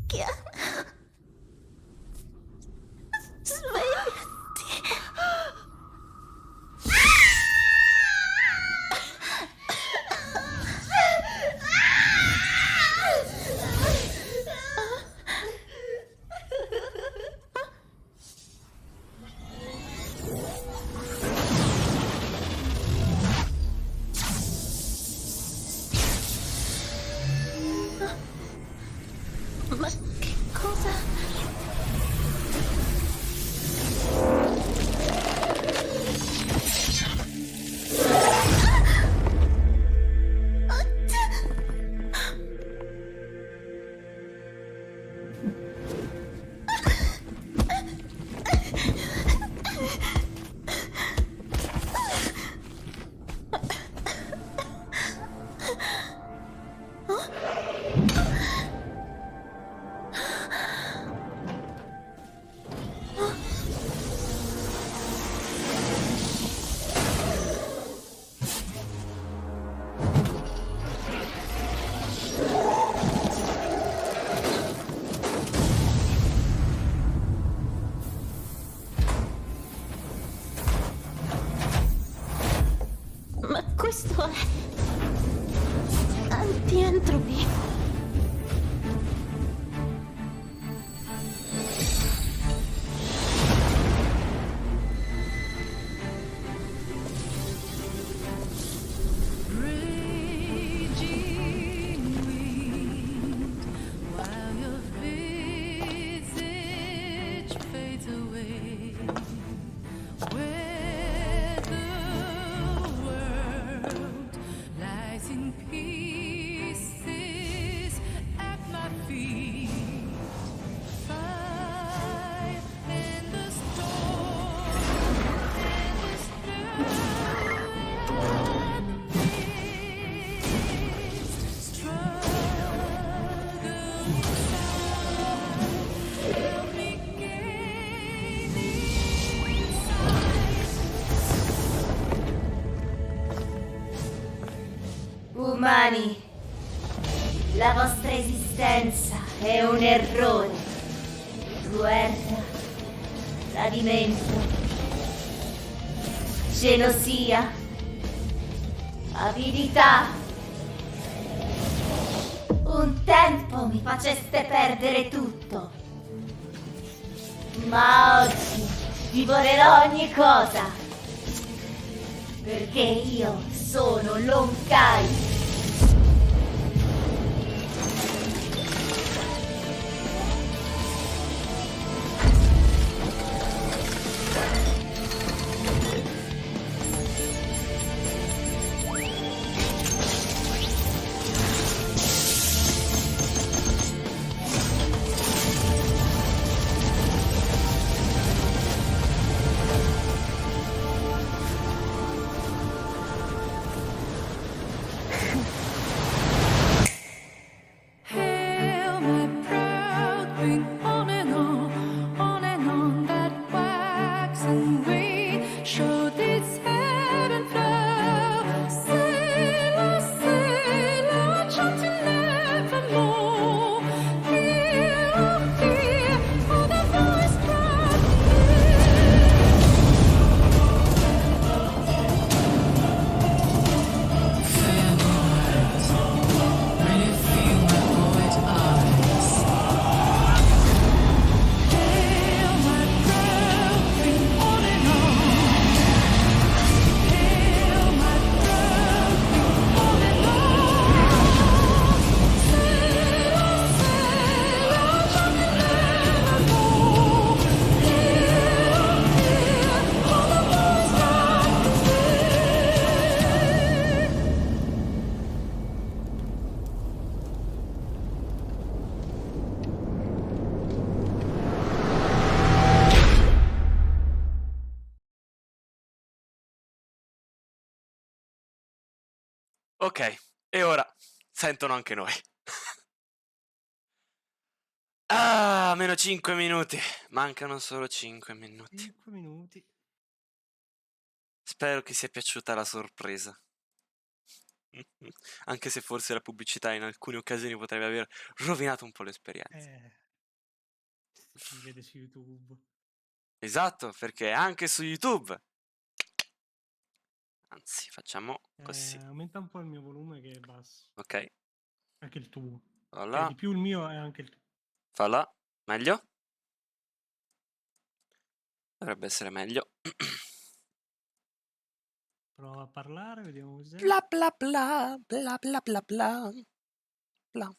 Chi è? Svegliati. Ma che cosa? Ma questo è anti-entropy. Umani, la vostra esistenza è un errore. Guerra, tradimento, gelosia, avidità. Un tempo mi faceste perdere tutto, ma oggi divorerò ogni cosa, perché io sono l'Honkai. Ok, e ora sentono anche noi. Ah, meno 5 minuti. Mancano solo 5 minuti. 5 minuti. Spero che sia piaciuta la sorpresa. Anche se forse la pubblicità in alcune occasioni potrebbe aver rovinato un po' l'esperienza. Si vede su YouTube. Esatto, perché anche su YouTube. Anzi, facciamo così. Aumenta un po' il mio volume che è basso. Ok, Anche il tuo. voilà, Di più il mio è anche il tuo. voilà. Meglio? Dovrebbe essere meglio. Prova a parlare, vediamo cos'è. Bla bla bla, bla bla bla bla. Bla.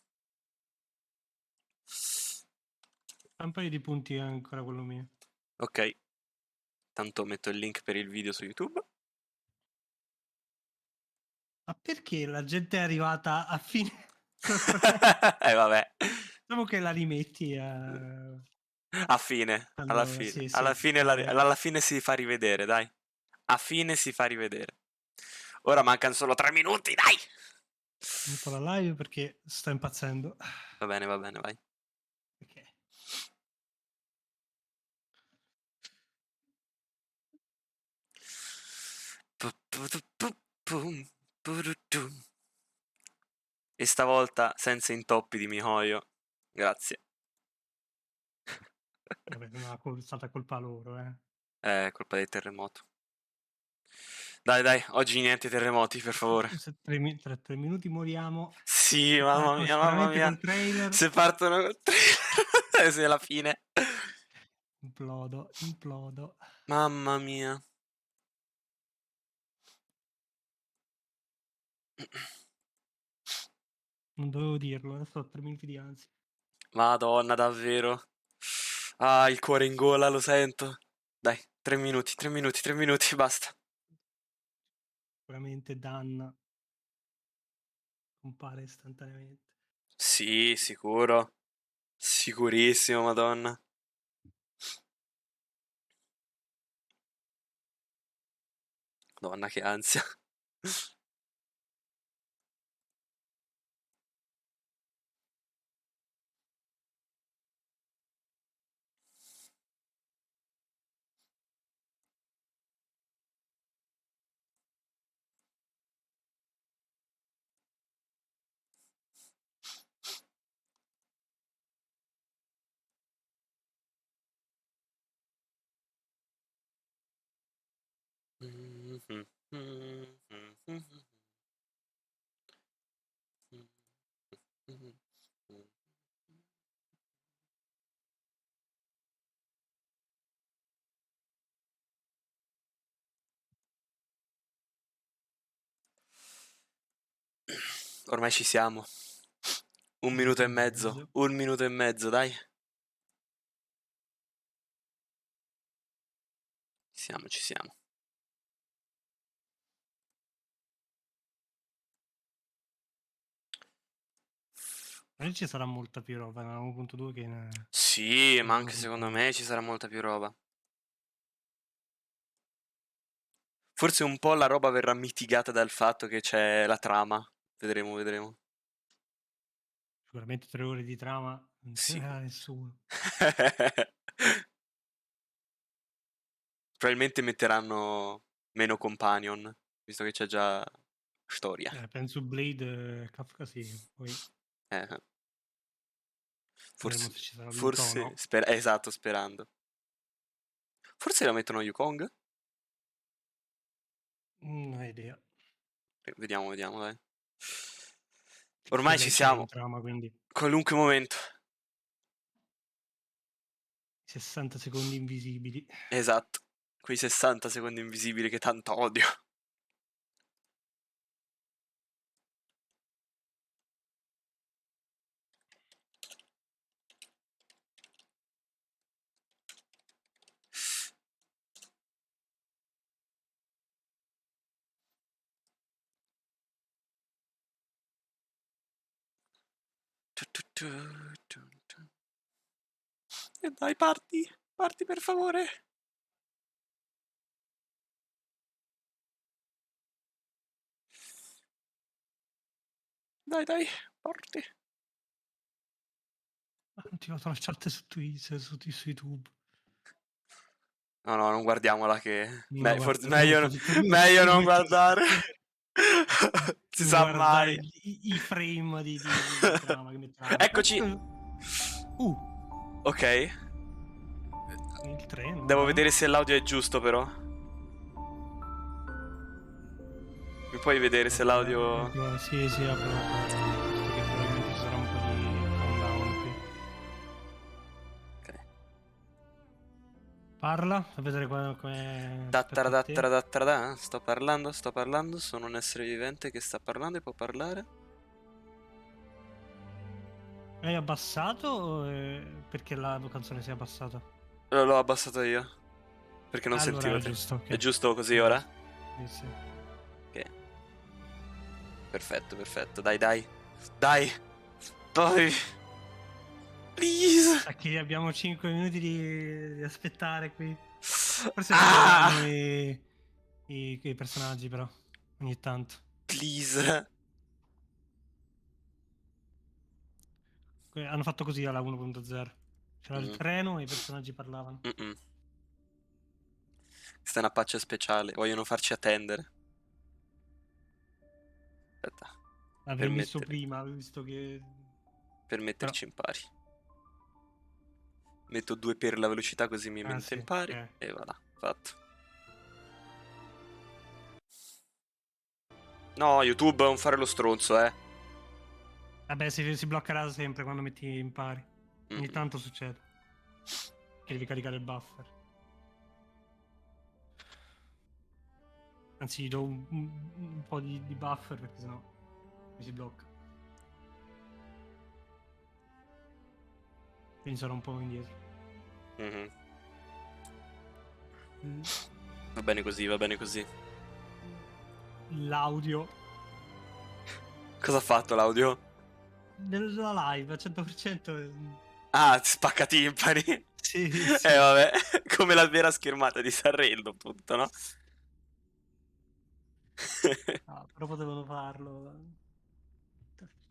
Fa un paio di punti ancora quello mio. Ok. Tanto metto il link per il video su YouTube. Ma perché la gente è arrivata a fine? Vabbè. Diciamo che la rimetti a... A fine, alla Allora, fine. sì, Alla sì. fine, alla fine si fa rivedere, dai. A fine si fa rivedere. Ora mancano solo 3 minuti, dai! Metto la live perché sto impazzendo. Va bene, vai. Ok. E stavolta senza intoppi di mihoio. Grazie. Vabbè, non è stata colpa loro, È colpa del terremoto. Dai, oggi niente terremoti, per favore. Se tra 3 minuti moriamo. Sì, Se mamma partono mia, mamma sicuramente mia. col trailer. Se partono col trailer, se è la fine. Implodo. Mamma mia. Non dovevo dirlo, adesso ho 3 minuti di ansia. Madonna, davvero. Ah, il cuore in gola, lo sento. Dai, 3 minuti, 3 minuti, 3 minuti, basta. Sicuramente Dan compare istantaneamente. Sì, sicuro. Sicurissimo, madonna. Madonna, che ansia. Ormai ci siamo. Un minuto e mezzo. Un minuto e mezzo, dai. Ci siamo. Ci sarà molta più roba, nella 1.2 che Sì, ma anche 1.1. secondo me ci sarà molta più roba. Forse un po' la roba verrà mitigata dal fatto che c'è la trama. Vedremo. Sicuramente 3 ore di trama non Sì. c'era nessuno. Probabilmente metteranno meno companion, visto che c'è già storia. Penso Blade Kafka sì, poi Eh, vedremo Forse, se ci sarà Luca o forse, no. esatto, sperando. Forse la mettono Yukong? Non ho idea. Vediamo, dai. Che Ormai lei ci c'è siamo. in trama, quindi Qualunque momento. 60 secondi invisibili. Esatto. Quei 60 secondi invisibili che tanto odio. E dai, parti per favore. Dai, parti. Non ti fatto la chat su Twitch, su YouTube. No, non guardiamola che... No, Forse guarda, non meglio, così per me meglio non metterla. guardare. Si sa mai. I frame di trama che metteranno. Eccoci. Ok. Il treno. Devo vedere se l'audio è giusto però. Mi puoi vedere se l'audio... Sì, apro. Visto che probabilmente ci sarà un po' di countdown qui. Ok. Parla, fa vedere come... Tattaradataradataradà. Sto parlando. Sono un essere vivente che sta parlando e può parlare. Hai abbassato o perché la canzone si è abbassata? L'ho abbassato io. Perché non Allora sentivo è te. giusto, ok. È giusto così ora? Sì. Ok. Perfetto. Dai. Dai. Please. Sa che abbiamo 5 minuti di aspettare qui. Forse Ah! parleranno i personaggi però, ogni tanto. Please. Hanno fatto così alla 1.0. C'era il treno e i personaggi parlavano. Questa è una patch speciale. Vogliono farci attendere. Aspetta. L'avrei messo prima, visto che... Per metterci in pari. Metto 2 per la velocità così mi mette in pari. ok. E voilà, fatto. No, YouTube, non fare lo stronzo, Vabbè, si bloccherà sempre quando metti in pari. Ogni tanto succede. Che devi caricare il buffer. Anzi, gli do un po' di buffer perché sennò mi si blocca. Quindi sarò un po' indietro. Va bene così. L'audio Cosa ha fatto l'audio? della live al 100%. Ah, spacca timpani. Sì. Vabbè, come la vera schermata di Sanremo, appunto, no? Però potevano farlo.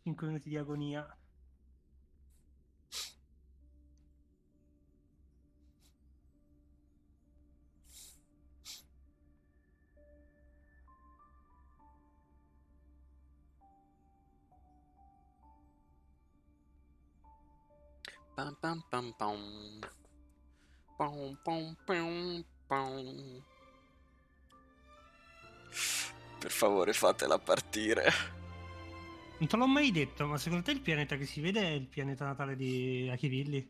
5 minuti di agonia. Pam pam pam pam. Pam pam pam pam. Per favore, fatela partire. Non te l'ho mai detto, ma secondo te il pianeta che si vede è il pianeta natale di Achivilli?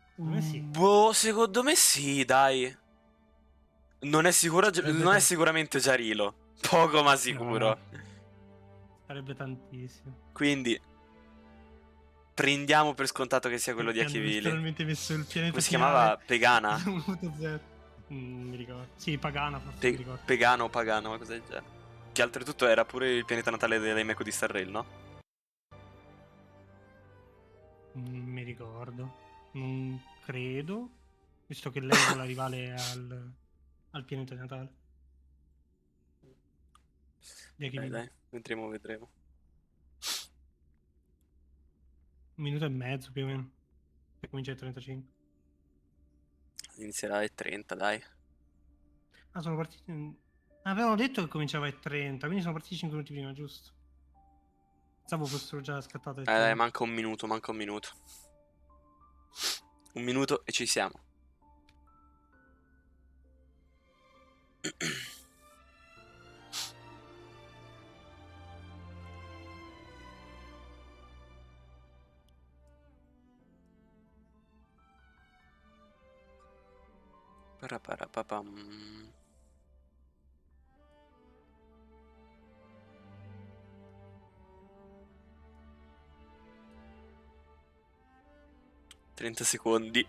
Secondo me sì. Boh, secondo me sì, dai. Non è sicuramente Giarilo. Poco ma sicuro. Sarebbe tantissimo. Quindi prendiamo per scontato che sia quello di Perché hanno Achivili. letteralmente messo il pianeta Come si finale chiamava? Pegana? 1.0. Non mi ricordo. Sì, Pagana forse mi ricordo. Pegano o Pagano, una cosa del genere. Che oltretutto era pure il pianeta natale dell'Imeco di Starrail, no? Non mi ricordo. Non credo. Visto che lei è la rivale al pianeta natale. Dai, vedremo. 1 minuto e mezzo più o meno. E comincia ai 35. Inizierà alle 30, dai. Sono partiti. Avevano detto che cominciava ai 30, quindi sono partiti 5 minuti prima, giusto? Pensavo fossero già scattate il Dai, tempo. manca un minuto. 1 minuto e ci siamo. Paraparapapam. ...30 secondi.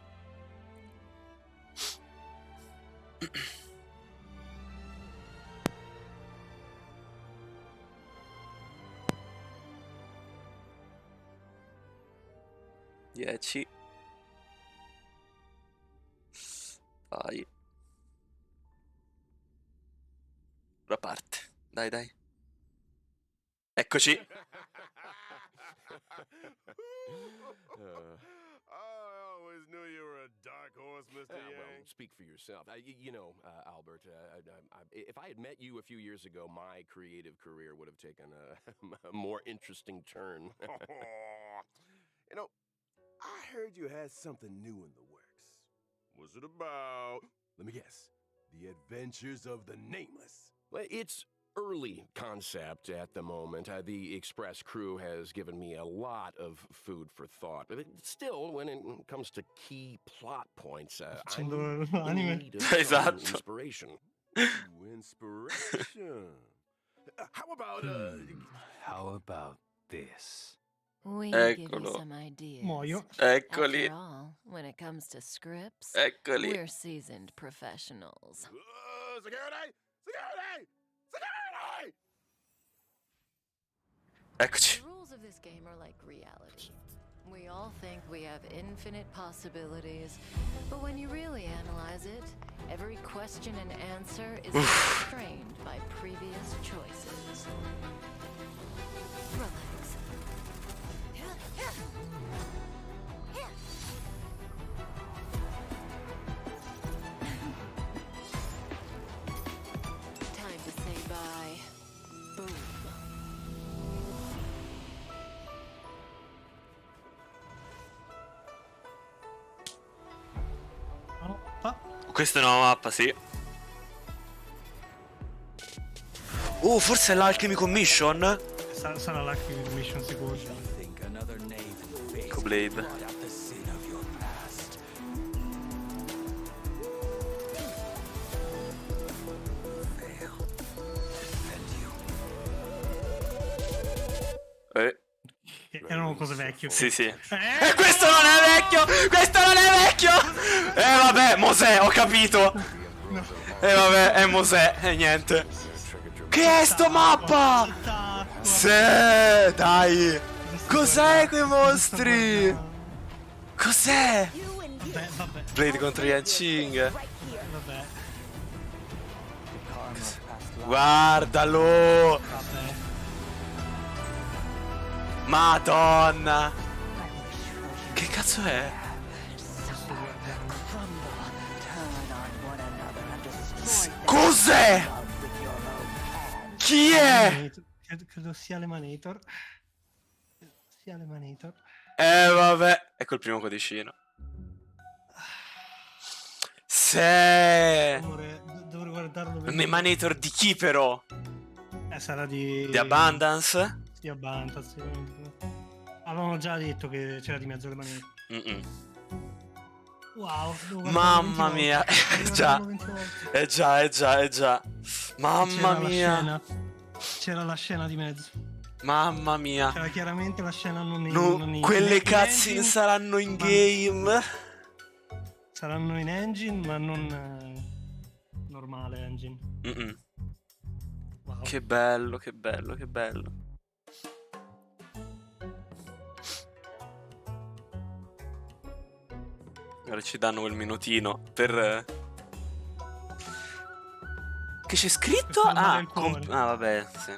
...10. Vai. La parte. Dai. Eccoci. I always knew you were a dark horse, Mr. Well, speak for yourself. Albert, if I had met you a few years ago, my creative career would have taken a more interesting turn. I heard you had something new in the works. What's it about? Let me guess. The Adventures of the Nameless. Well, it's early concept at the moment. The Express crew has given me a lot of food for thought. But still, when it comes to key plot points, I'm Facendo in anime. need of some Esatto. inspiration. Ooh, inspiration. How about, How about this? We give you Eccolo. some ideas. Muoio. Eccoli. After all, when it comes to scripts, Eccoli. we're seasoned professionals. security! Security! Security! Eccoci. The rules of this game are like reality. We all think we have infinite possibilities, but when you really analyze it, every question and answer is constrained by previous choices. Relax. Time to say bye. Boom. Mappa. Questa è una mappa, sì. Forse è l'Alchemy Commission? Sarà l'Alchemy Mission sicuro. Think another knave in face Blade. blot out the sin of your past. Fail. Defend you. Erano cose vecchie. Sì, sì. Eh, Questo non è vecchio! Questo non è vecchio! Vabbè, Mosè, ho capito! Vabbè, è Mosè, e niente. Che è sto mappa? Sì, dai! Cos'è quei mostri? Cos'è? Vabbè. Blade contro Yan Qing. Vabbè. Guardalo! Vabbè. Madonna! Che cazzo è? Cos'è? Chi è? Credo sia l'Emanator. Sia l'Emanator. Vabbè. Ecco il primo codicino. Se Dovrei guardarlo. un Emanator di chi però? Sarà di Abundance? Di Abundance. Sicuramente. Avevamo già detto che c'era di mezzo l'Emanator. Wow. devo guardarlo Mamma 20 mia. volte. Già. Devo guardarlo 20 volte. È già. Mamma C'era la mia. scena. C'era la scena di mezzo. Mamma mia. C'era chiaramente la scena non in, No, non in quelle in cutscene engine, saranno in ma- game. Saranno in engine, ma non normale engine. Wow. Che bello, che bello, che bello. Ora ci danno quel minutino per... Che c'è scritto? Per calmare Ah, il cuore. vabbè, sì.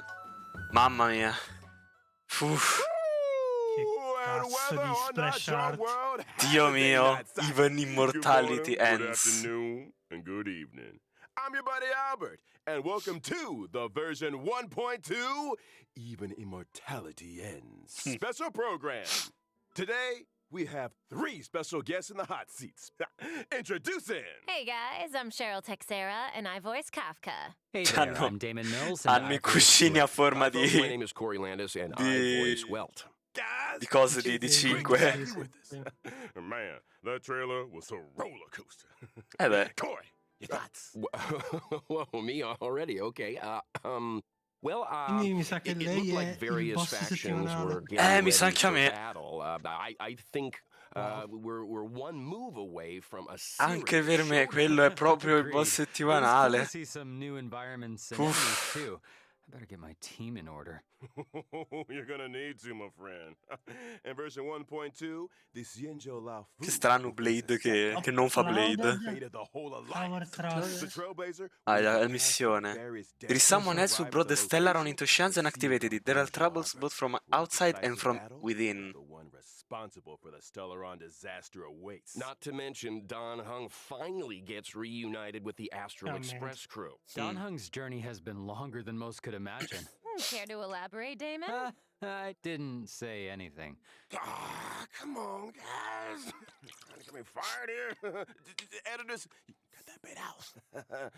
Mamma mia. Uff. Che cazzo di splash art. Dio mio, even immortality Good morning, ends. Good afternoon and good evening. I'm your buddy Albert, and welcome to the version 1.2 Even Immortality Ends special program. Today, we have 3 special guests in the hot seats. Introducing... Hey guys, I'm Cheryl Texera, and I voice Kafka. Hey Hanno- there, I'm Damon Mills, and Hanno i I cuscini a forma Hi, folks, my di... name is Corey Landis, and I di- voice Welt. Guys, di cose di it's great 5. to have you with us. Man, that trailer was a roller coaster. Beh. Corey, your thoughts? Whoa, me already? Okay. Well, Quindi mi sa che it lei looked è like il various boss factions settimanale. were getting mi sa ready anche a for me. battle. I think we're one move away from a Anche per me, serious quello è proprio il boss Agreed. It was cool to settimanale. see some new environments and Oof. enemies too. I better get my team in order. You're gonna need to, my friend. In version 1.2, the Xianzhou Lao Fu Che strano Blade che non fa Blade. created the whole Power alliance. Thrust. The Trailblazer La missione. The resummon heads who brought the Stellar on into Shands and activated it. There are troubles both from outside and from within. responsible for the Stellaron disaster awaits. Not to mention, Don Hung finally gets reunited with the Astral Oh, man. Express crew. Don Hung's journey has been longer than most could imagine. Care to elaborate, Damon? I didn't say anything. Ah, come on, guys. Trying to get me fired here. Editors, cut that bit out.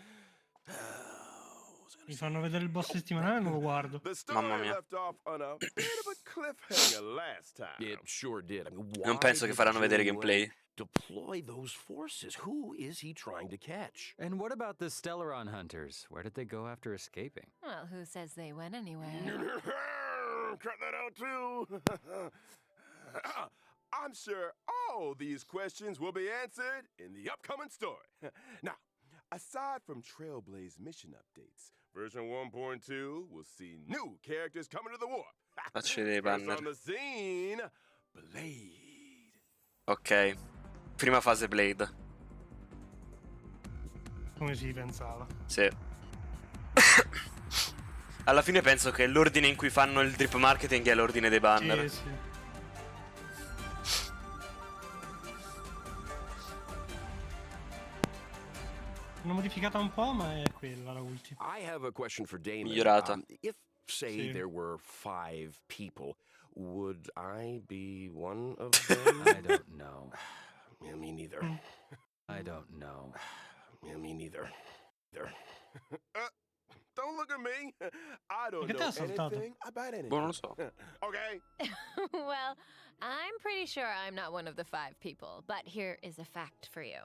Mi fanno vedere il boss settimanale e non lo guardo. The story Mamma mia. left off on a bit of a cliffhanger last time. It sure did. I mean, Non why penso che did faranno vedere Joe gameplay. deploy those forces? Who is he trying to catch? And what about the Stellaron hunters? Where did they go after escaping? Well, who says they went anywhere? Cut that out too. I'm sure all these questions will be answered in the upcoming story. Now, aside from Trailblaze mission updates, version 1.2 will see new characters coming to the warp. Facci vedere i First banner. on the scene, Blade. Ok. Prima fase Blade. Come si pensava. Sì. Alla fine penso che l'ordine in cui fanno il drip marketing è l'ordine dei banner. Sì, sì. L'hanno modificata un po', ma è quella la ultima. I have a question for Damon. Migliorata. If, say, Sì. there were 5 people, would I be one of them? I don't know. Yeah, me neither. I don't know. Yeah, me neither. Don't look at me. I don't Perché te know ha saltato? anything about anything. Boh, non lo so. Okay. Well, I'm pretty sure I'm not one of the 5 people, but here is a fact for you.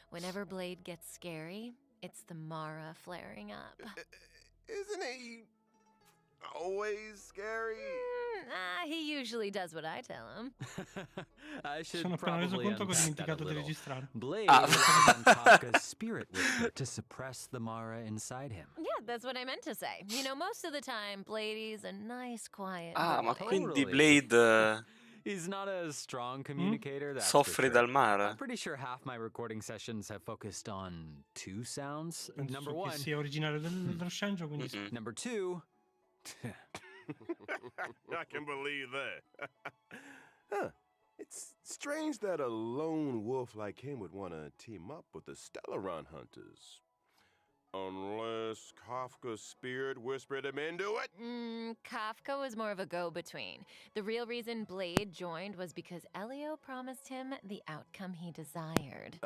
Whenever Blade gets scary, it's the Mara flaring up. Isn't he always scary? He usually does what I tell him. I should Sono appena reso probably conto che ho unpack that a dimenticato di little. registrare. Blade Ah. relies on Kafka's spirit whisper to suppress the Mara inside him. Yeah, that's what I meant to say. You know, most of the time, Bladey's a nice, quiet Ah, ma boy. quindi Totally. Blade He's not a strong communicator, that's soffre for sure. dal mare. I'm pretty sure half my recording sessions have focused on 2 sounds. Penso Number che 1, sia originario dello scenario, quindi sì. Mm-mm. number 2. I can believe that. Huh. It's strange that a lone wolf like him would want to team up with the Stellaron hunters. Unless Kafka's spirit whispered him into it. Kafka was more of a go-between. The real reason Blade joined was because Elio promised him the outcome he desired.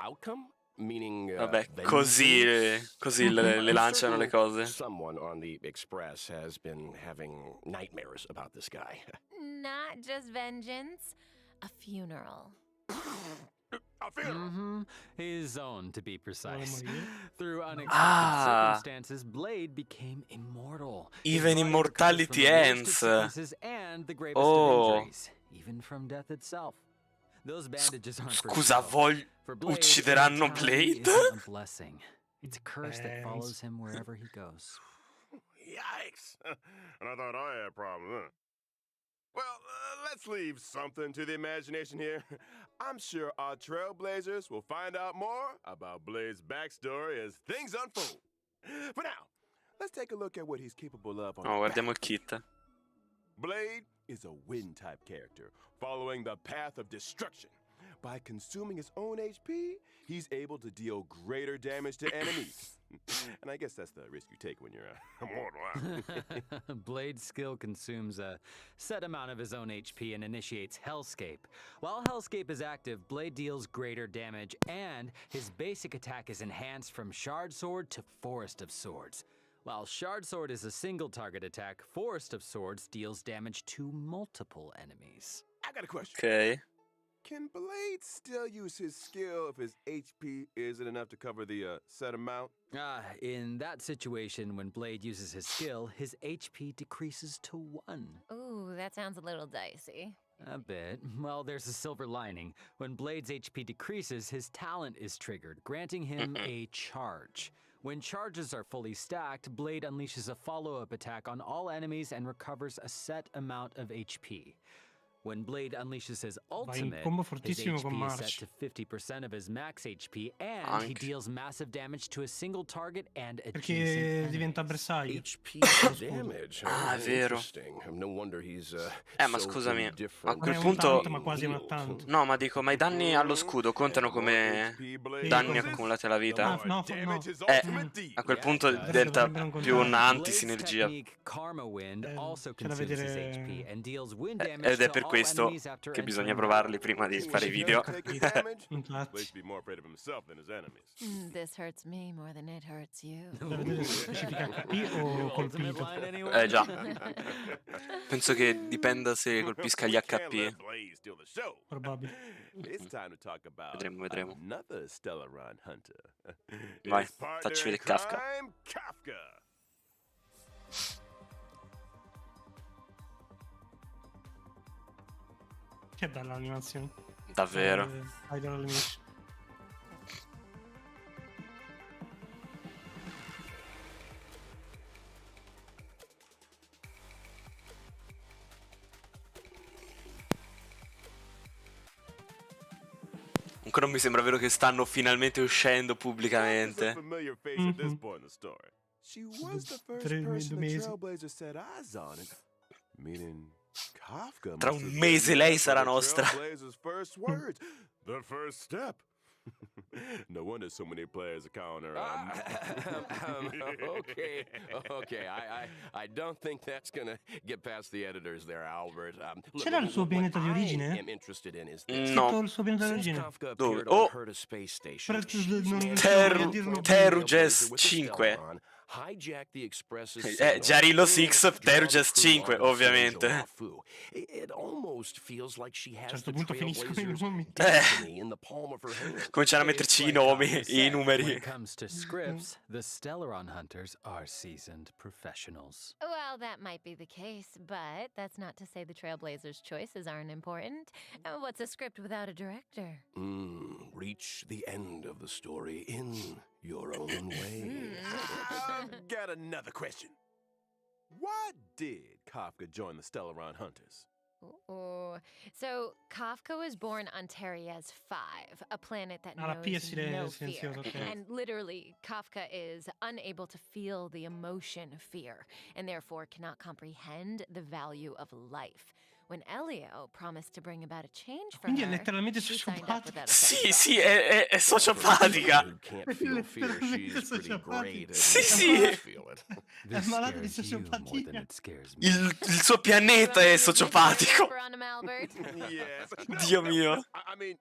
Outcome? Meaning, Vabbè, vengeance? così le lanciano le cose. Someone on the Express has been having nightmares about this guy. Not just vengeance, a funeral. A funeral. His own, to be precise. morire. Through unexpected Ah. circumstances, Blade became immortal. Even His body immortality recovered from the worst of ends. sicknesses and the gravest Oh. of injuries, even from death itself. Those bandages aren't for Scusa, show. For Blade, uccideranno immortality Blade? isn't a blessing. It's a curse that Thanks. follows him wherever he goes. Yikes. And I thought I had problems, huh? Well, let's leave something to the imagination here. I'm sure our trailblazers will find out more about Blade's backstory as things unfold. For now, let's take a look at what he's capable of on No, his guardiamo il back. kit. Blade is a wind-type character, following the path of destruction. By consuming his own HP, he's able to deal greater damage to enemies. And I guess that's the risk you take when you're immortal. Huh? Blade's skill consumes a set amount of his own HP and initiates Hellscape. While Hellscape is active, Blade deals greater damage, and his basic attack is enhanced from Shard Sword to Forest of Swords. While Shard Sword is a single target attack, Forest of Swords deals damage to multiple enemies. I got a question. Ok. Can Blade still use his skill if his HP isn't enough to cover the set amount? In that situation, when Blade uses his skill, his HP decreases to 1. Ooh, that sounds a little dicey. A bit. Well, there's a silver lining. When Blade's HP decreases, his talent is triggered, granting him a charge. When charges are fully stacked, Blade unleashes a follow-up attack on all enemies and recovers a set amount of HP. When Blade unleashes his in ultimate, combo his fortissimo con HP is set March. to 50% of his max HP, and he Anche. deals massive damage to a single target and Perché adjacent diventa enemies. bersaglio. HP damage. Ah, è vero. Interesting. No wonder he's Ma so scusami, a indifferent quel Non è un punto... tanto, ma quasi un tanto. No, ma dico, ma i danni allo scudo contano come danni conta. accumulati alla vita? No, A quel punto Dovrebbe diventa non più contare. un'antisinergia. Blades' technique Karma Wind also c'è da consumes his vedere- HP and deals wind damage Ed è to per all questo enemies after che bisogna entering provarli prima di fare i video. Infatti. Place to be more afraid of himself than his enemies. This hurts me more than it hurts you. Da vedere se specifica HP o colpito. Già. Penso che dipenda se colpisca gli HP. Probabile. It's time to talk about Vedremo. another Stellaron hunter. Vai, His partner facci in vedere Kafka. crime, Kafka. Che bella l'animazione. Davvero. Idol Animation. Ancora non mi sembra vero che stanno finalmente uscendo Kafka's a pubblicamente. familiar face at this point in the story. She was the first Tre- person the mesi. Trailblazer set eyes on it. Meaning Kafka Tra must un have mese been lei there for sarà the nostra. Trailblazer's first words. The first step. No wonder so many players are calling her. Okay. I don't think that's gonna get past the editors there, Albert. Look, C'era il suo what pianeta di I origine? am interested in is this. No. Scritto il suo pianeta di Since origine. Kafka Dove? appeared Oh! on Herta Space Station, Però she's non managed riusciamo Teru- a dirlo Teruges with the 5. Stellaron, hijack the Express's signal, Giarillo and 6, draw the Teruges crew 5, onto the ovviamente. Angel Wafu. It almost feels like she A un has certo the punto finiscono i Trailblazers' nomi. destiny in the palm of her hand. Cominciano a metterci i nomi e i When numeri. it comes to scripts, the Stellaron hunters are seasoned professionals. Well, that might be the case, but that's not to say the Trailblazers' choices aren't important. What's a script without a director? Reach the end of the story in your own way. I've got another question. Why did Kafka join the Stellaron Hunters? Ooh. So, Kafka was born on Terias 5, a planet that Ah, la P è knows no fear. silenziosa, ok. And literally, Kafka is unable to feel the emotion of fear, and therefore cannot comprehend the value of life. When Elio promised to bring about a change for Quindi è her, letteralmente she signed up sociopatica. without a Sì, second sì, thought. è sociopatica. Who can't feel fear, she's pretty great at Sì, making sì. us feel it. This malato di scares you more than sociopatia. it scares me. Il suo pianeta è sociopatico. On him, Albert. Yes. Dio mio. I mean,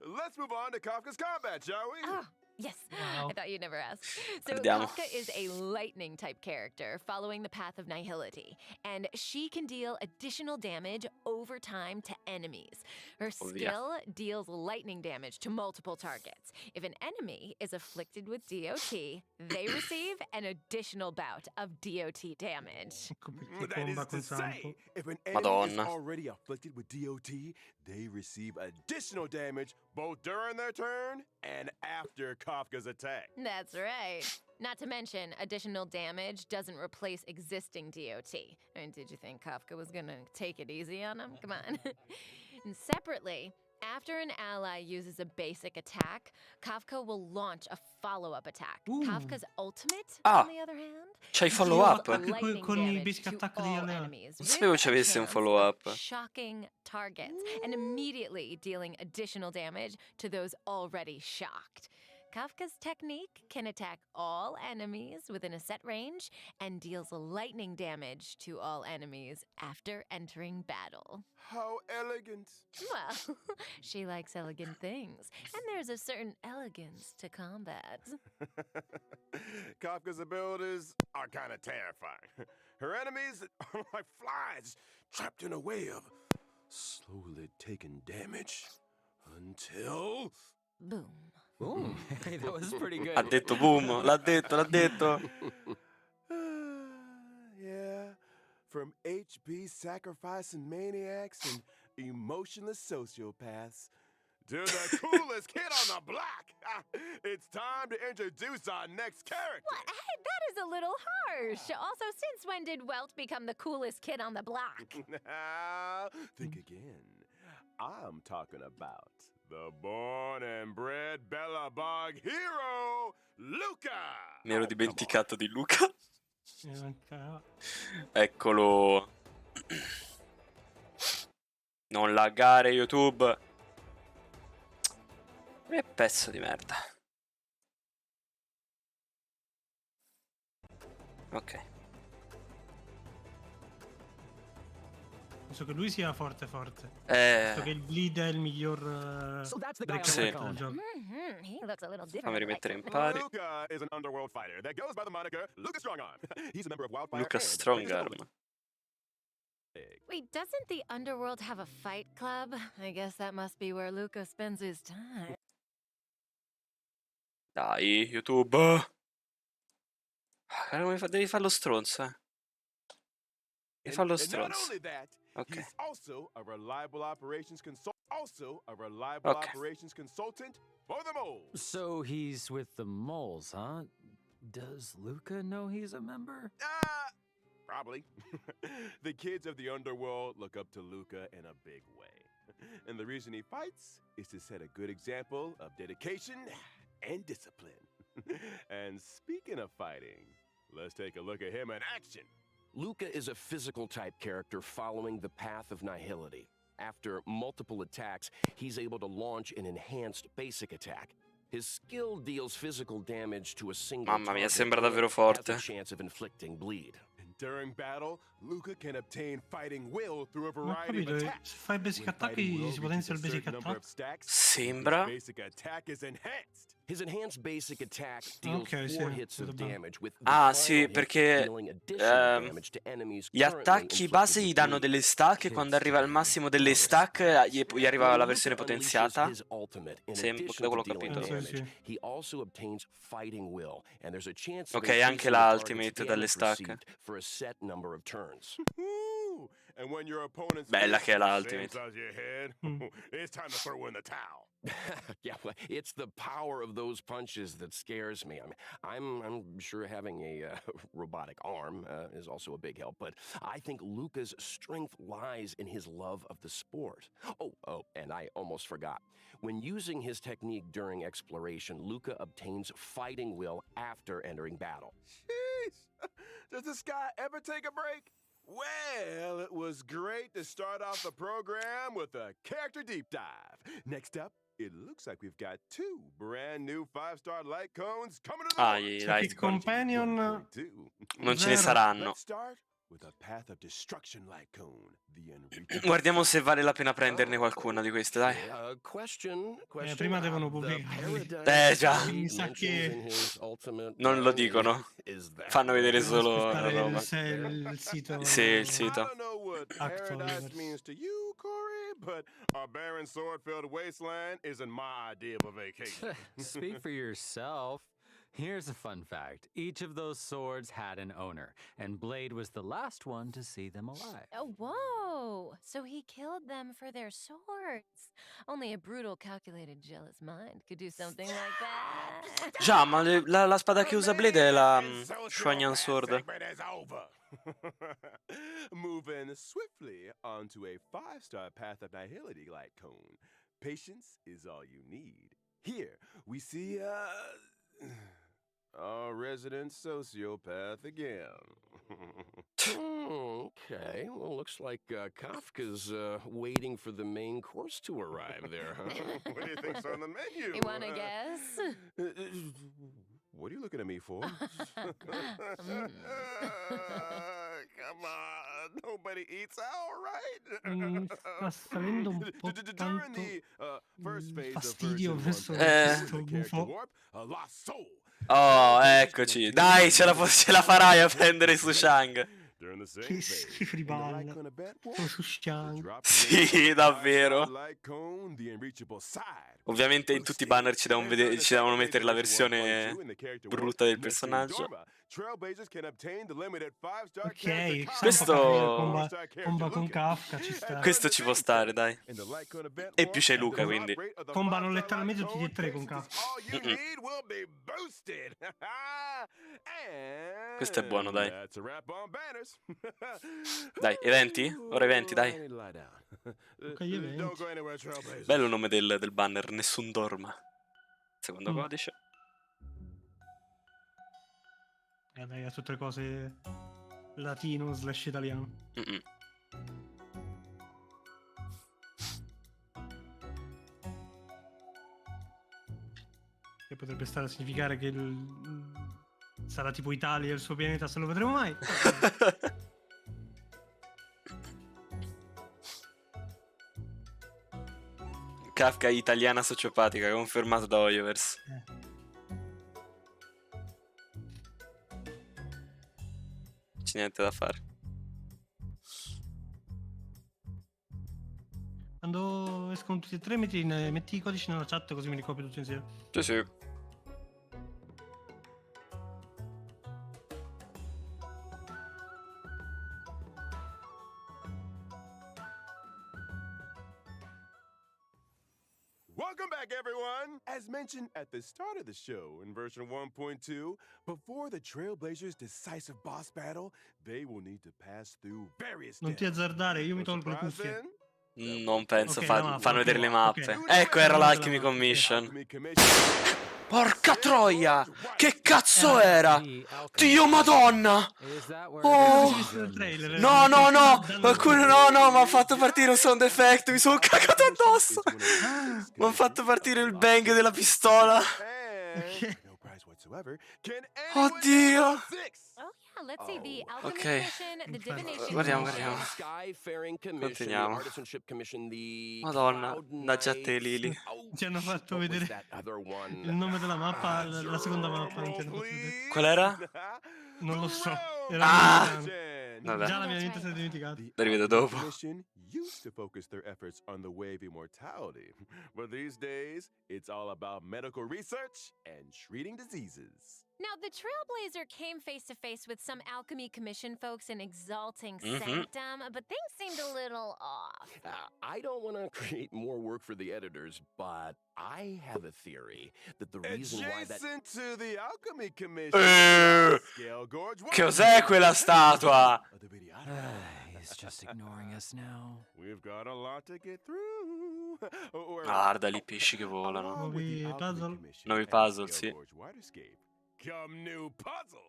let's move on to Kafka's combat, shall we? Oh, yes. Wow. I thought you'd never ask. So Andiamo. Kafka is a lightning type character following the path of nihility, and she can deal additional damage over time to enemies. Her Oh, yeah. skill deals lightning damage to multiple targets. If an enemy is afflicted with DOT, they receive an additional bout of DOT damage. Ecco perché That is comba to con say, Sampo. if an enemy is Madonna. already afflicted with DOT, they receive additional damage both during their turn and after Kafka's attack. That's right. Not to mention, additional damage doesn't replace existing DOT. I mean, did you think Kafka was gonna take it easy on him? Come on. And separately, after an ally uses a basic attack, Kafka will launch a follow-up attack. Ooh. Kafka's ultimate, Ah, on the other hand, c'hai deals follow-up? Anche lightning con i damage basic to attack degli all alleati. enemies, Non sapevo with ci a avesse un chance follow-up. of shocking targets, and immediately dealing additional damage to those already shocked. Kafka's technique can attack all enemies within a set range and deals lightning damage to all enemies after entering battle. How elegant. Well, she likes elegant things, and there's a certain elegance to combat. Kafka's abilities are kind of terrifying. Her enemies are like flies trapped in a web, slowly taking damage until. Boom. Ooh, hey, that was pretty good. Ha detto boom, l'ha detto, l'ha detto. Yeah, from HP sacrificing maniacs and emotionless sociopaths to the coolest kid on the block. It's time to introduce our next character. What? Hey, that is a little harsh. Also, since when did Welt become the coolest kid on the block? Think again. I'm talking about the born and bred Bella Bog hero, Luca. Mi ero dimenticato di Luca. mancava. Eccolo. Non laggare YouTube. Che pezzo di merda. Ok. Penso che lui sia forte. Penso che il bleed è il miglior So that's the guy break on Sì. the del gioco. Mm-hmm. He looks a little different. Fammi I rimettere in think. pari. Luca is an underworld fighter that goes by the moniker Luca Strongarm. He's a member of Wildfire. Luca and Strongarm. Wait, doesn't the underworld have a fight club? I guess that must be where Luca spends his time. Dai, YouTube. Devi fare lo stronzo, eh. Devi fare lo And not stronzo. only that, Ok. he's also a reliable operations Okay. consultant for the moles. So he's with the moles, huh? Does Luca know he's a member? Probably. The kids of the underworld look up to Luca in a big way. And the reason he fights is to set a good example of dedication and discipline. And speaking of fighting, let's take a look at him in action. Luca is a physical type character following the path of nihility. After multiple attacks, he's able to launch an enhanced basic attack. His skill deals physical damage to a single Mamma mia, target sembra davvero and forte. has a chance of inflicting bleed. And during battle, Luca can obtain fighting will through a Non ho variety of capito, attacks. se fai basic When attack fighting will si potenzia il reaches a basic certain number attack? of stacks, Sembra. his basic attack is enhanced. His enhanced basic attack deals Ok, 4 sì, hits of vedo bene. damage, with the Ah, final sì, hit perché dealing additional ehm, damage to enemies gli currently attacchi base inflicted gli with danno bleed. delle stack e quando arriva al massimo delle stack gli arriva la versione potenziata. His ultimate, in Sì, addition da quello to che ho dealing capito. Sì, damage, sì. he also obtains fighting will, and there's a chance of Ok, anche increasing the la target's ultimate dalle damage stack. received for a set number of turns. Woo! And when your opponent's Bella fist che è la is the same ultimate. size as your head, it's time to throw in the towel. Yeah, well, it's the power of those punches that scares me. I mean, I'm sure having a robotic arm is also a big help, but I think Luca's strength lies in his love of the sport. Oh, and I almost forgot. When using his technique during exploration, Luca obtains fighting will after entering battle. Jeez. Does this guy ever take a break? Well, it was great to start off the program with a character deep dive. Next up, it looks like we've got 2 brand new 5-star light cones coming to the Ah, launch. i C'è light Pick cone. Companion Non ce ne zero. saranno. Let's start with a path of destruction light cone. The unreachable. Guardiamo se vale la pena prenderne qualcuna di queste, dai. Question. prima devono the pubblicarli. Paradise Già. he Mi sa mentions che in his ultimate Non lo line dicono. is that Fanno vedere right? Devo solo la aspettare roba. il sito. Sì, il I sito. don't know what Actual paradise universe. means to you, Corey, but a barren sword-filled wasteland isn't my idea of a vacation. Speak for yourself. Here's a fun fact. Each of those swords had an owner, and Blade was the last one to see them alive. Oh, whoa! So he killed them for their swords. Only a brutal, calculated, jealous mind could do something like that. Già, ma la spada che usa Blade è la Sociopath Shuanyan Sword. segment is over. Moving swiftly onto a 5-star path of nihility light cone. Patience is all you need. Here we see our resident sociopath again. Okay, well, looks like Kafka's waiting for the main course to arrive there, huh? What do you think's on the menu? You wanna guess? What are you looking at me for? Come on, nobody eats out, right? Sta salendo un po' During tanto the first phase of fastidio version verso 1.2 questo of the character gufo. warp, a lost soul. Oh, eccoci. Dai, ce la farai a prendere su Shang. During the same Che phase, schifo di in the light balle. cone event Sono warp, su the Shang. drop Sì, remains davvero. the light cone, the unreachable side. Ovviamente in tutti i banner ci devono mettere la versione brutta del personaggio. Trailblazers can obtain the limited 5-star Ok, character card. Questo- comba con Kafka ci sta. Questo ci può stare, dai. In the Litecoin event E più c'è launch, Luca, the quindi. drop rate of the Combano 5-star letteralmente Litecoin tutti e tre con base is Kafka. all you need will be boosted. Questo è buono, dai. That's a wrap on banners. Dai, eventi? Ora eventi, dai. I need to lie down. Ok, gli eventi. Don't go anywhere, Trailblazers. Bello il nome del banner, nessun dorma. Secondo codice. Dai, ha tutte le cose latino / italiano. Mm-mm. Che potrebbe stare a significare che sarà tipo Italia il suo pianeta, se lo vedremo mai. Kafka italiana sociopatica, confermato da Hoyoverse. C'è niente da fare. Quando escono tutti e tre metti i codici nella chat così mi li copio tutti insieme. Sì, sì. Welcome back, everyone! As mentioned at the start of the show in version 1.2, before the Trailblazers' decisive boss battle, they will need to pass through various Non ti steps. azzardare, io mi No tolgo le surprise cuffie. then? Non penso, Ok, la mappa, fanno ok, vedere le ok. mappe. Ok. Ecco, era Fanno vedere l'Alchemy la mappa, Commission. Alchemy Commission. Porca troia! Che cazzo era? The alchemy. Dio madonna! Is that where Oh! it is? Visto il trailer? No, no, no! Dal- Qualcuno no, mi ha fatto partire un sound effect, mi sono cagato addosso! Ah, Mi ha fatto partire il bang della pistola. And no prize whatsoever. Can Oddio! anyone name six? Oh yeah, let's see the Oh. alchemy Ok. commission, the divination. Guardiamo, commission. guardiamo. Skyfaring Commission, Continuiamo. the Artisanship Commission, the Madonna, Cloud da Jet e Knights. Lily. Oh, Ci hanno fatto what was vedere that other one? il nome della mappa, la seconda mappa non ti hanno fatto vedere. Qual era? Non lo so. Era Ah! americano. Vabbè. Già la mia mente si è dimenticata. La rivedo dopo. Commission used to focus their efforts on the way of immortality, but these days it's all about medical research and treating diseases. Now, the Trailblazer came face to face with some Alchemy Commission folks in Exalting Mhm. Sanctum, but things seemed a little off. I don't want to create more work for the editors, but I have a theory that the reason why that Adjacent to the Alchemy Commission, Scale Gorge Che cos'è quella statua? of the video. He's just ignoring us now. We've got a lot to get through. Guarda lì, pesci che volano. Along with the Nuovi Alchemy puzzle? Commission Nuovi and puzzle, Scale sì. Gorge Widerscape come new puzzles.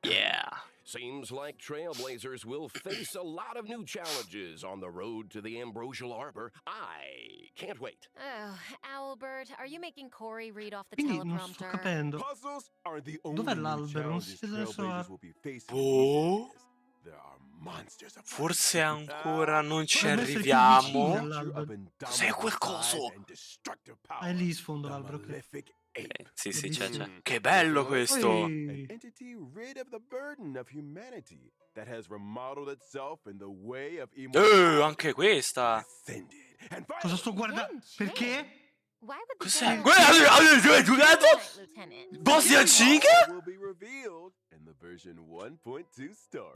Yeah. seems like Trailblazers will face a lot of new challenges on the road to the Ambrosial Arbor. I can't wait. Oh, Owlbert, are you making Corey read off the Quindi non sto teleprompter? capendo. Puzzles are the only Dov'è new l'albero? Non si challenges vede adesso Trailblazers la- will be facing Boh. these days. There are monsters of Forse ancora non ci Dovrebbe essere più arriviamo. vicino all'albero. Cos'è quel coso? Ah, è lì sfondo l'albero, ok. Sì, sì, c'è. Bellissimo. Che bello questo. An Ehi, entity rid of the burden of humanity that has remodeled itself in the way of Anche questa. ascended. And cosa sto guardando? Perché? Why would the Cos'è? Jedi- Hai giocato? Right, Lieutenant. Boss di Anziche? will be revealed in the version 1.2 story.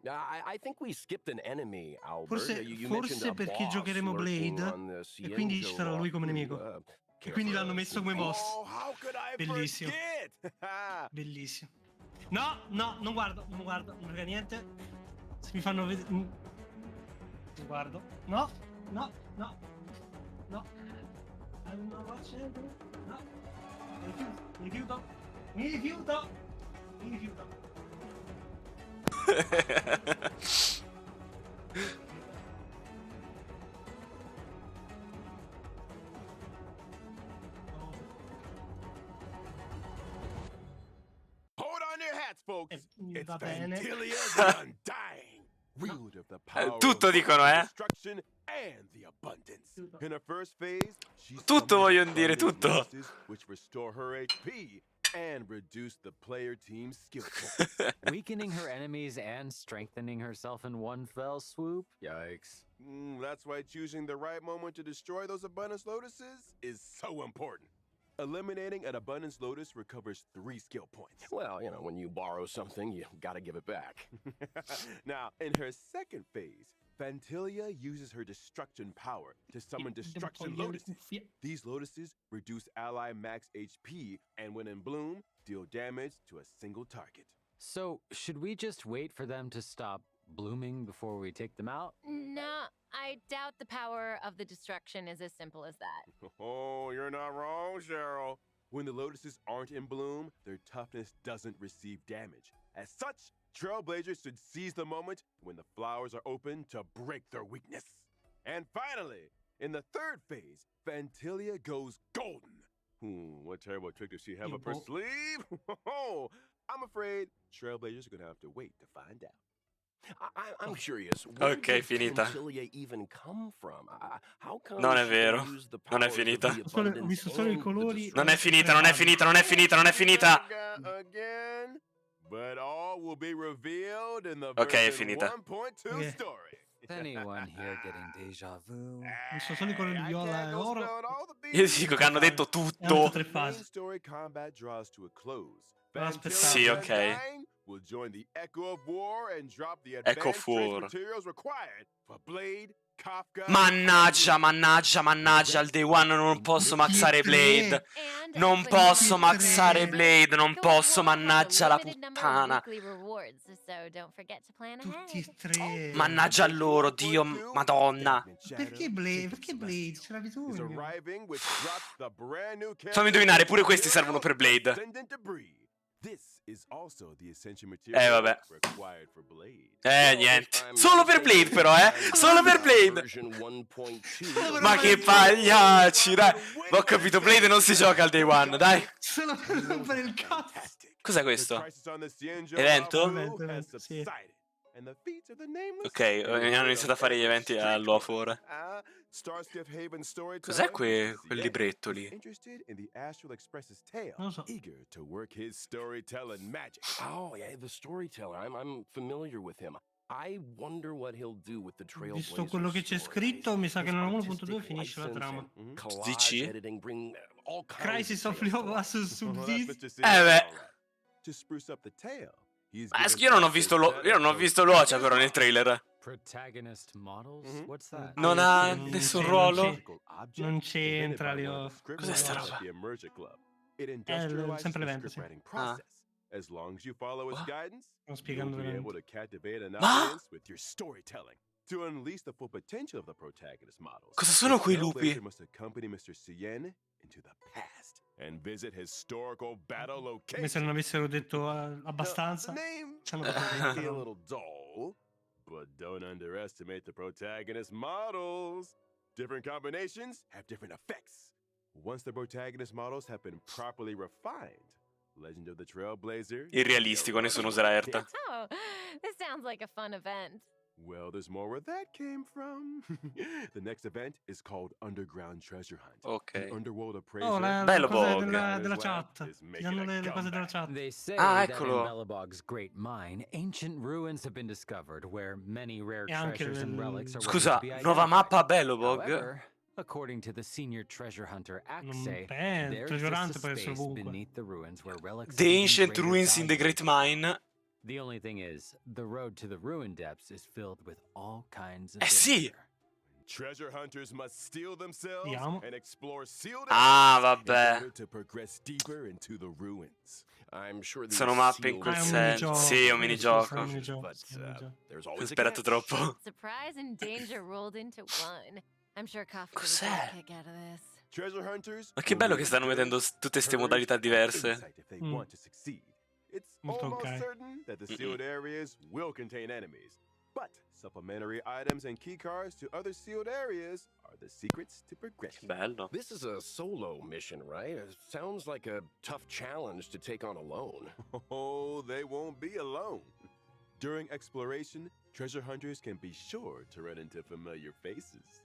I think we skipped an enemy, Albert. Forse- You forse mentioned a perché boss giocheremo lurking Blade, on the e quindi ci sarà lui come nemico. E quindi l'hanno messo come boss. Oh, how could I Bellissimo. forget? Bellissimo. No, no, non guardo, non frega niente. Se mi fanno vedere... Non guardo. No, no, no, no. I'm not watching. No. Mi rifiuto. Mi rifiuto. Mi rifiuto. Hold on your hats, folks. It's Va bene. Vantilia the Undying, wielder of the power tutto of dicono, destruction and the abundance. In her first phase, she Tutto summons vogliono dire, abundant tutto. monsters which restore her HP and reduce the player team's skill points. Weakening her enemies and strengthening herself in one fell swoop? Yikes. That's why choosing the right moment to destroy those abundance lotuses is so important. Eliminating an abundance lotus recovers 3 skill points. Well, you know, when you borrow something, you gotta give it back. Now, in her second phase, Fantilia uses her destruction power to summon destruction lotuses. These lotuses reduce ally max HP and when in bloom, deal damage to a single target. So, should we just wait for them to stop blooming before we take them out? No, I doubt the power of the destruction is as simple as that. Oh, you're not wrong, Cheryl. When the lotuses aren't in bloom, their toughness doesn't receive damage. As such, Trailblazers should seize the moment when the flowers are open to break their weakness. And finally, in the third phase, Fantilia goes golden. What terrible trick does she have up her sleeve? I'm afraid Trailblazers are gonna have to wait to find out. I'm curious. Where Ok, did finita. Fantilia even come from? How come Non è she vero. can use the Non è powers of finita. the Ho abundance visto solo i and the colori. Non è finita, non è Preparati. finita, non è finita, non è finita. Again, but all will be revealed in the Ok, è version finita. 1.2 Ok. story. Anyone here getting deja vu? Visto solo i colori viola e oro. Io dico che hanno detto Hanno detto tutto. 3 Main fasi. story combat draws to a close. Ma aspettate. Sì, ok. Fantilia will join the Echo of War and drop the Echo advanced of trace War. materials required for Blade, Kafka. Mannaggia, mannaggia, mannaggia. Al day one non posso maxare Blade. And Non but posso you- maxare Blade. Non Going posso, Forward has a mannaggia la limited number of puttana. weekly rewards, so don't forget to plan Tutti ahead. e 3. Mannaggia a loro, Dio, madonna. Perché Blade? Perché Blade? C'era Is bisogno. arriving, which drops the brand new Fammi indovinare, pure questi servono per Blade. Ascendant debris. This is also the essential material vabbè. required for Blade. Niente. Solo per Blade però, Solo per Blade. Version 1.2. Ma che pagliacci, dai. Ma ho capito, Blade non si gioca al day one, dai. Solo per rompere il cazzo. Cos'è questo? Evento? Evento, sì. Ok, hanno iniziato a fare gli eventi all'Ofor. Cos'è quel libretto lì? Non lo so. Eager to work his storytelling magic. Oh, yeah, the storyteller. I'm familiar with him. I wonder what he'll do with the Trailblazers. Visto quello che c'è story. scritto, mi sa che His nella artistic 1.2 finisce la license trama. and collage Dici? editing bring all kinds Crisis of of tales to Leo life. vs Subsist. Beh. To spruce up the tale. Io non ho visto Luocia però nel trailer. Protagonist models? What's that? Non ha non nessun c'è- ruolo? non c'entra, Leo. Cos'è sta roba? sempre l'evento, sì. Ah. As long as you follow its guidance, Sto you'll spiegando be l'evento. able to captivate an Ma? audience with your storytelling. To unleash the full potential of the protagonist models, Cosa sono the quei lupi? Trailblazer must accompany Mr. Cien into the past and visit historical battle Come se locations. non avessero detto abbastanza. The name Ci hanno might dato be a dentro. little dull, but don't underestimate the protagonist models. Different combinations have different effects. Once the protagonist models have been properly refined, Legend of the Trailblazer. Irrealistico, nessuno userà Erta. Oh, this sounds like a fun event. Well, there's more where that came from. The next event is called Underground Treasure Hunt. Ok. The Underworld Appraiser. Oh, la Bello cosa Bog. della chat. Ti danno le cose della chat. They say Ah, that in eccolo. Bellabog's great mine, ancient ruins have been discovered where many rare E anche treasures and il- relics are Scusa, waiting to be nuova identified. mappa a Bellobog? However, according to the senior treasure hunter Axe, penso, there Treasure Hunter exists può a essere space ovunque. beneath the ruins where relics The of even Ancient greater Ruins in the value Great Mine? The only thing is, the road to the ruin depths is filled with all kinds of sì. danger. Treasure hunters must steel themselves Vediamo. and explore sealed Ah, areas in vabbè. order to progress deeper into the ruins. I'm sure these Sono mappe in sealed quel Ah, è un senso. minigioco. Sì, è un Sì, minigioco. sì, è un minigioco, but sì, è un minigioco. there's Ho always a sperato catch. troppo. Surprise and danger rolled into one. I'm sure Kafka would Cos'è? get a kick out of this. Treasure hunters. Ma che bello che stanno mettendo tutte ste modalità diverse. Insight if they want to succeed. It's Molto almost Honkai. certain that the sealed areas will contain enemies. But supplementary items and keycards to other sealed areas are the secrets to progression. Bello. This is a solo mission, right? It sounds like a tough challenge to take on alone. Oh, they won't be alone. During exploration, treasure hunters can be sure to run into familiar faces.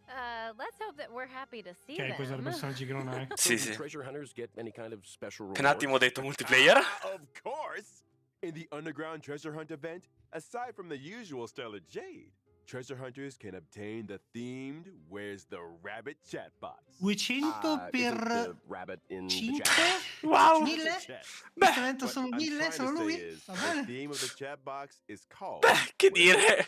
Let's hope that we're happy to see Ok, puoi usare them. personaggi che non hai. Sì, So do sì. treasure hunters get any kind of special Che un attimo ho rewards? detto multiplayer. Of course! In the Underground Treasure Hunt event, aside from the usual Stellar Jade, treasure hunters can obtain the themed Where's the Rabbit chat box. 200 Isn't per the rabbit in the 5? chat? Wow. 1000? Chat. Questo evento What sono I'm 1000, trying solo to say lui? is, Va the bene? theme of the chat box is called Che Where's dire?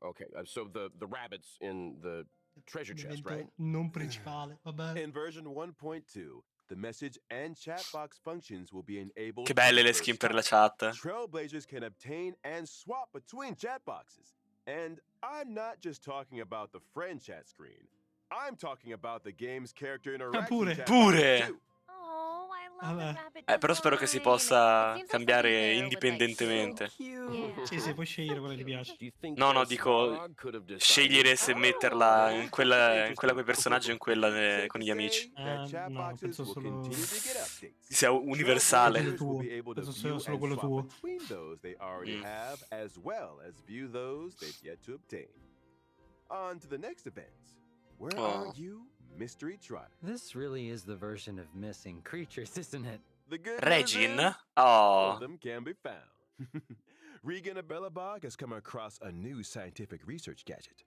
Okay. So the rabbit's in the treasure Un chest, evento right? non principale, va bene. In version 1.2, the message and chat box functions will be enabled. Che for belle the le first skin per la time. chat. Trailblazers can obtain and swap between chat boxes. And I'm not just talking about the friend chat screen. I'm talking about the game's character interaction pure. chat Pure. box too. Oh, I love Vabbè. the rabbit Però spero che si design. possa It seems like cambiare something there would, like, indipendentemente. Yeah. Sì, puoi scegliere quella che ti piace. Do you think No, the dico Smog could have decided- scegliere se Oh. metterla in quella con i personaggi o in quella Safe con to gli amici. say that chat No, boxes penso will solo- continue to get updates. Sia universale. Trailblazers will be able to Penso sia view solo and quello swap tuo. between those they already have, as well as view those they've yet to obtain. On to the next events. Where are you, Mystery Trotter? This really is the version of missing creatures, isn't it? The good Regin? news is, all Oh. of them can be found. Regan of Bellabog has come across a new scientific research gadget.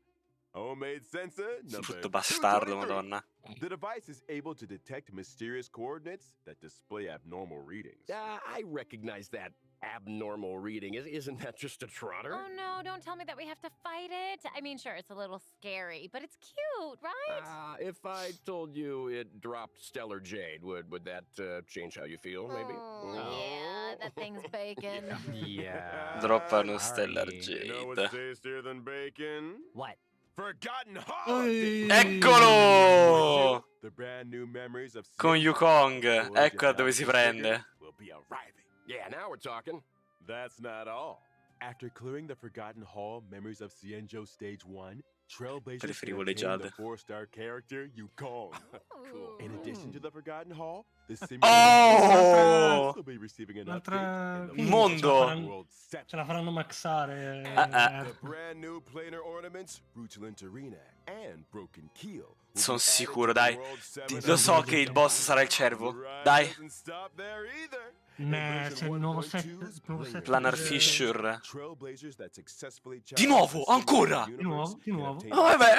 Homemade sensor number Brutto bastardo, 223. madonna. The device is able to detect mysterious coordinates that display abnormal readings. I recognize that abnormal reading. Isn't that just a trotter? Oh no, don't tell me that we have to fight it. I mean, sure, it's a little scary, but it's cute, right? If I told you it dropped Stellar Jade, would that change how you feel, maybe? Yeah, that thing's bacon. Yeah. Droppano Stellar Sorry. You know what's Jade. tastier than bacon? What? Forgotten Hall! Ehi. Eccolo! The brand new memories of Con Yukong. Storage Ecco da dove si Alpha prende. Trigger will be arriving. Yeah, now we're talking. That's not all. After clearing the Forgotten Hall memories of Xianzhou Stage 1, Trailblazers can Preferivo le obtain the Jade. 4-star character Yukong. Cool. In addition to the Forgotten Hall, the Oh! will be receiving an Un'altra- update in the quindi Mondo. World 7. Ce la faranno maxare. The brand new planar ornaments, Brutalent Arena and Broken Keel. will be Sono added sicuro, to the dai. World 7 Lo so che il boss sarà il cervo. Ride Dai. doesn't stop there either. C'è il nuovo set. il nuovo set Planar di- Fisher. Trailblazers that successfully Di nuovo, challenge the ancora? Steam Di nuovo, universe di can nuovo. obtain Oh, vabbè,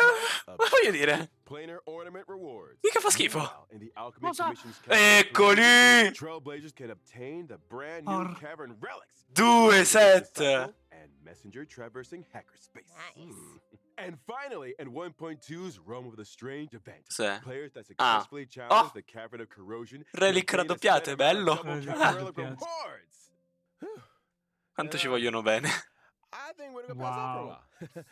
a voglio dire. planar ornament rewards. Mica fa schifo. Meanwhile, in the Alchemy Cosa? Commission's Eccoli! Trailblazers can obtain the brand new Or- cavern relics. 2 set. Disciple and messenger traversing hackerspace. Nice. And finally, in 1.2's Realm of the Strange event, Cos'è? players that Ah. successfully challenge Oh. the Cavern of Corrosion Relic can obtain a raddoppiate, set of bello. double Relic relic raddoppiate. rewards. Quanto ci vogliono bene. I think we're gonna pass out for a Wow.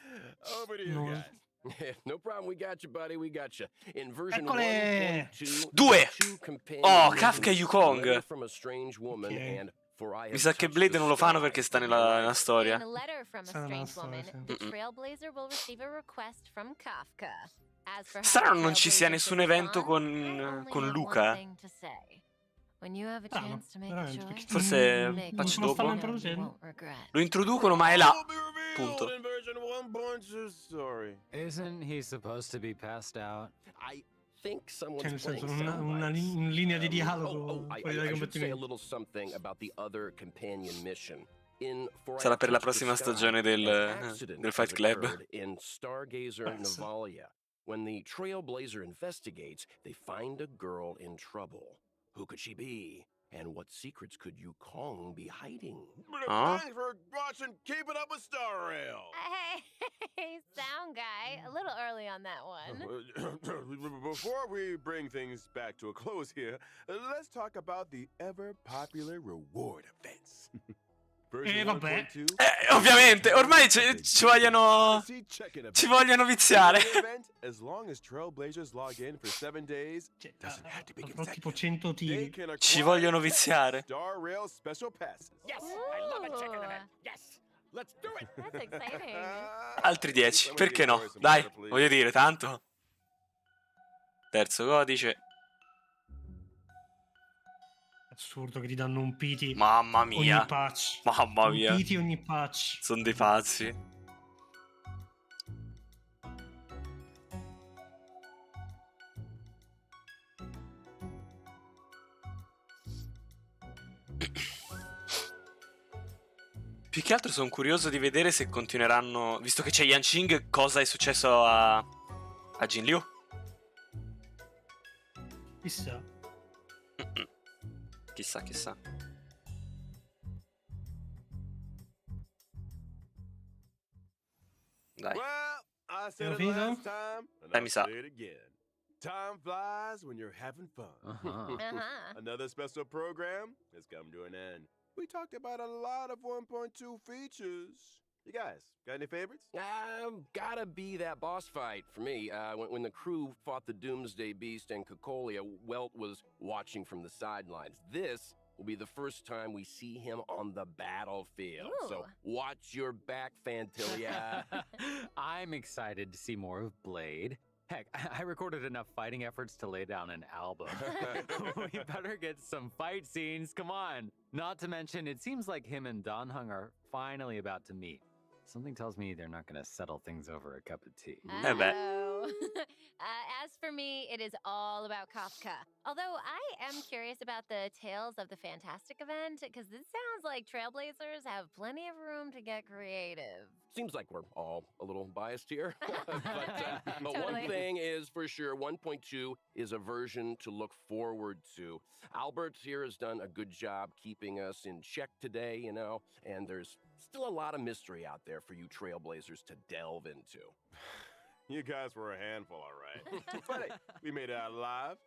while. Over to you No. guys. No problem, we got you, buddy, we got you. In version Eccole! 1.2, Due! two companion Oh, missions, Kafka e Yukong. Letter from a strange woman Ok. and For I Mi have sa che touched Blade the non lo fanno sky perché sta with nella my storia. In a letter from a Sarà una strange storia, woman, sì. the Trailblazer will receive a request from Kafka. As for how Strano the non ci sia Trailblazer nessun should evento respond, I only con have Luca. one thing to say. When you have a Strano, chance to make a veramente, choice, perché Forse make patch one lo stanno dopo. introducendo? you won't regret. Lo introducono ma è là. Will be revealed Punto. in version 1.2 story. Isn't he supposed to be passed out? I think someone's Cioè, nel senso, playing una soundbites. linea di dialogo I fuori dai should say a combattimenti. little something about the other companion mission. In For I Sarà Have per la Touched the prossima Sky, stagione an accident del Fight has Club. occurred in Stargazer Pensa. Navalia. When the Trailblazer investigates, they find a girl in trouble. Who could she be? And what secrets could Yukong be hiding? Huh? Thanks for watching Keeping Up with Star Rail. Hey, sound guy, a little early on that one. Before we bring things back to a close here, let's talk about the ever popular reward events. Version vabbè. 1.2, Ovviamente, ormai ci vogliono viziare. As long as Trailblazers log in for 7 days, Cioè, doesn't have to be avrò tipo consecutive. 100 They tiri. can Ci acquire vogliono viziare. Star Rail special passes. Yes, I love a chicken event. Yes, let's do it. That's exciting. Altri 10, perché no? Dai, voglio dire, tanto. Terzo codice. Assurdo che ti danno un PT Mamma ogni mia. patch. Mamma Un mia. PT ogni patch. Sono dei pazzi. Più che altro sono curioso di vedere se continueranno. Visto che c'è Yan Qing, cosa è successo a Jin Liu? Chissà. Chissà, chissà. Dai. Well, I said it Finito? last time, and Dai, mi I'll sa. say it again. Time flies when you're having fun. Uh-huh. Another special program has come to an end. We talked about a lot of 1.2 features. You guys, got any favorites? Gotta be that boss fight for me. When the crew fought the Doomsday Beast and Cocolia, Welt was watching from the sidelines. This will be the first time we see him on the battlefield. So Ooh. watch your back, Fantilia. I'm excited to see more of Blade. Heck, I recorded enough fighting efforts to lay down an album. We better get some fight scenes, come on. Not to mention, it seems like him and Dan Hung are finally about to meet. Something tells me they're not gonna settle things over a cup of tea. Eh beh. Oh. As for me, it is all about Kafka. Although I am curious about the Tales of the Fantastic event, because this sounds like Trailblazers have plenty of room to get creative. Seems like we're all a little biased here. but one Totally. thing is for sure, 1.2 is a version to look forward to. Albert here has done a good job keeping us in check today, you know, and there's still a lot of mystery out there for you Trailblazers to delve into. You guys were a handful, all right. But hey, we made it out alive.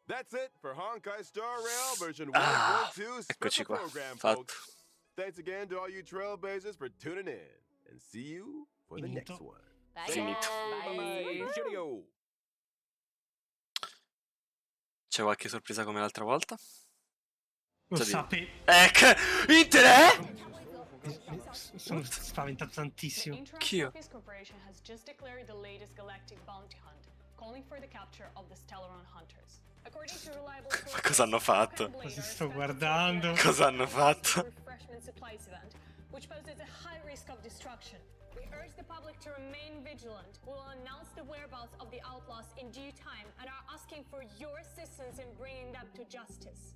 That's it for Honkai Star Rail version 1.2 Eccoci special qua. program, Fatto. folks. Thanks again to all you Trailblazers for tuning in. And see you for the next one. Bye, Finito. guys. Bye. Cheerio. C'è qualche sorpresa come l'altra volta? Lo Cosa dire? sapevo. Inter! Sono spaventato tantissimo. Ch'io? Interactive Corporation has just declared the latest galactic bounty hunt, calling for the capture of the Stellaron hunters. According to reliable Ma cosa hanno fatto? Cosa sto guardando? Cosa hanno fatto? Refreshment supplies event, which poses a high risk of destruction. We urge the public to remain vigilant. We will announce the whereabouts of the outlaws in due time and are asking for your assistance in bringing them to justice.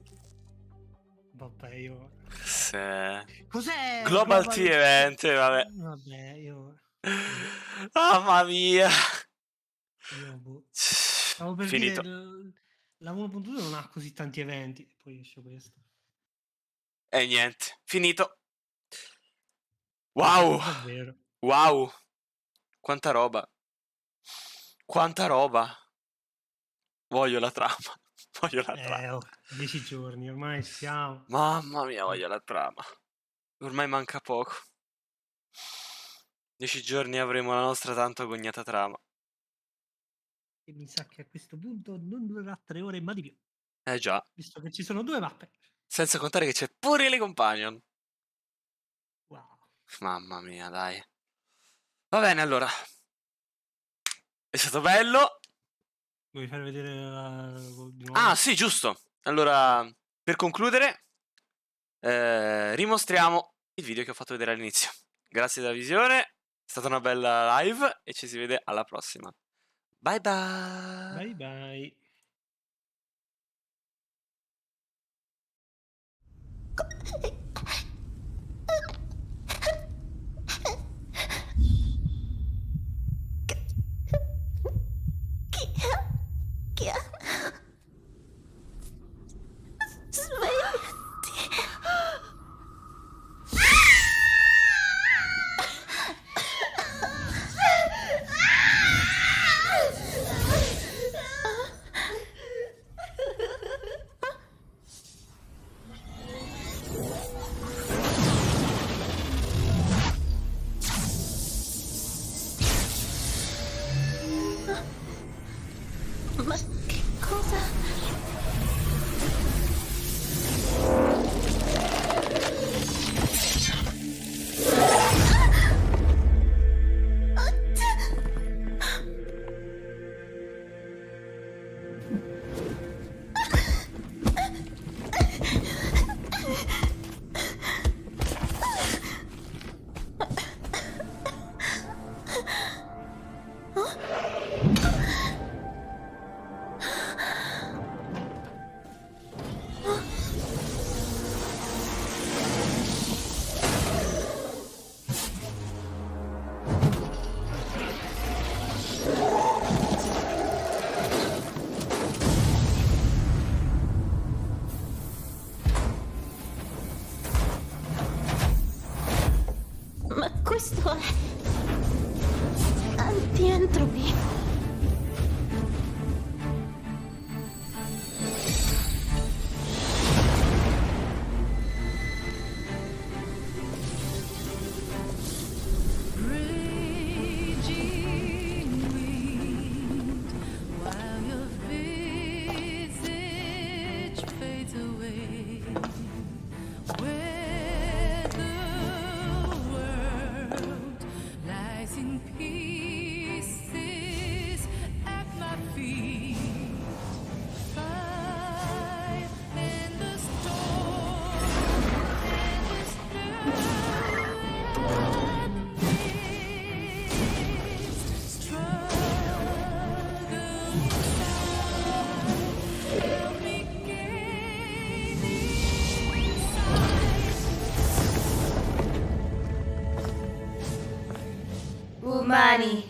Vabbè, io... Se... Cos'è? Global Tea Event, vabbè. Vabbè, io... Mamma mia. boh. Stavo per Finito. dire... La 1.2 non ha così tanti eventi. Poi esce questo. E niente, finito. Wow. Davvero. Wow. Quanta roba. Quanta roba. Voglio la trama. Voglio la trama. 10 giorni, ormai siamo. Mamma mia, voglio la trama. Ormai manca poco. 10 giorni avremo la nostra tanto agognata trama. E mi sa che a questo punto non durerà 3 ore, ma di più. Eh già. Visto che ci sono 2 mappe. Senza contare che c'è pure le companion. Wow. Mamma mia, dai. Va bene, allora. È stato bello. Vuoi far vedere di nuovo? Ah, sì, giusto. Allora, per concludere, rimostriamo il video che ho fatto vedere all'inizio. Grazie della visione, è stata una bella live e ci si vede alla prossima. Bye bye. Bye bye. Chi è? Svegliati. Ma che cosa? umani,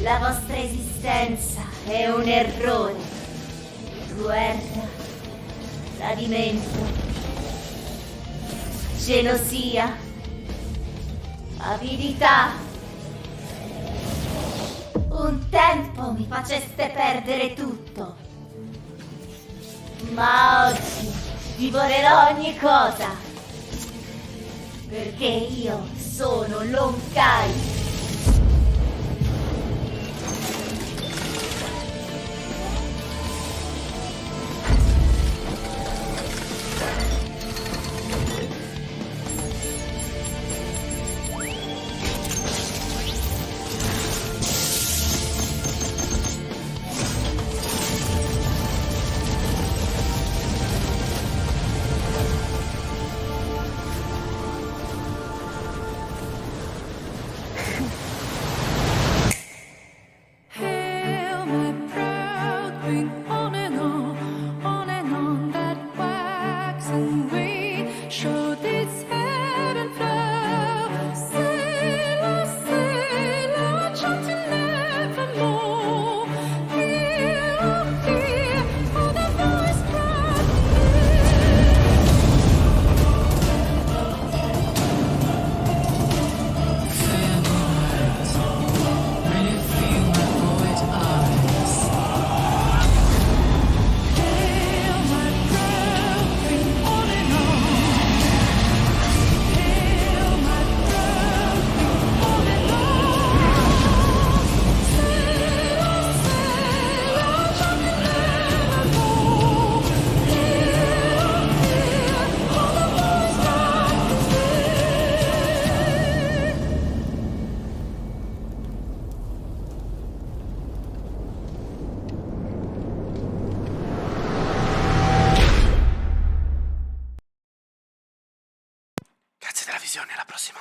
la vostra esistenza è un errore. Guerra, tradimento, gelosia, avidità. Un tempo mi faceste perdere tutto, ma oggi divorerò ogni cosa, perché io sono l'Honkai. Hail, my proud queen, on and on, that waxen wing showed its head and flow. Sail, chanting nevermore. Fear, for the voice cried. Grazie della visione, alla prossima.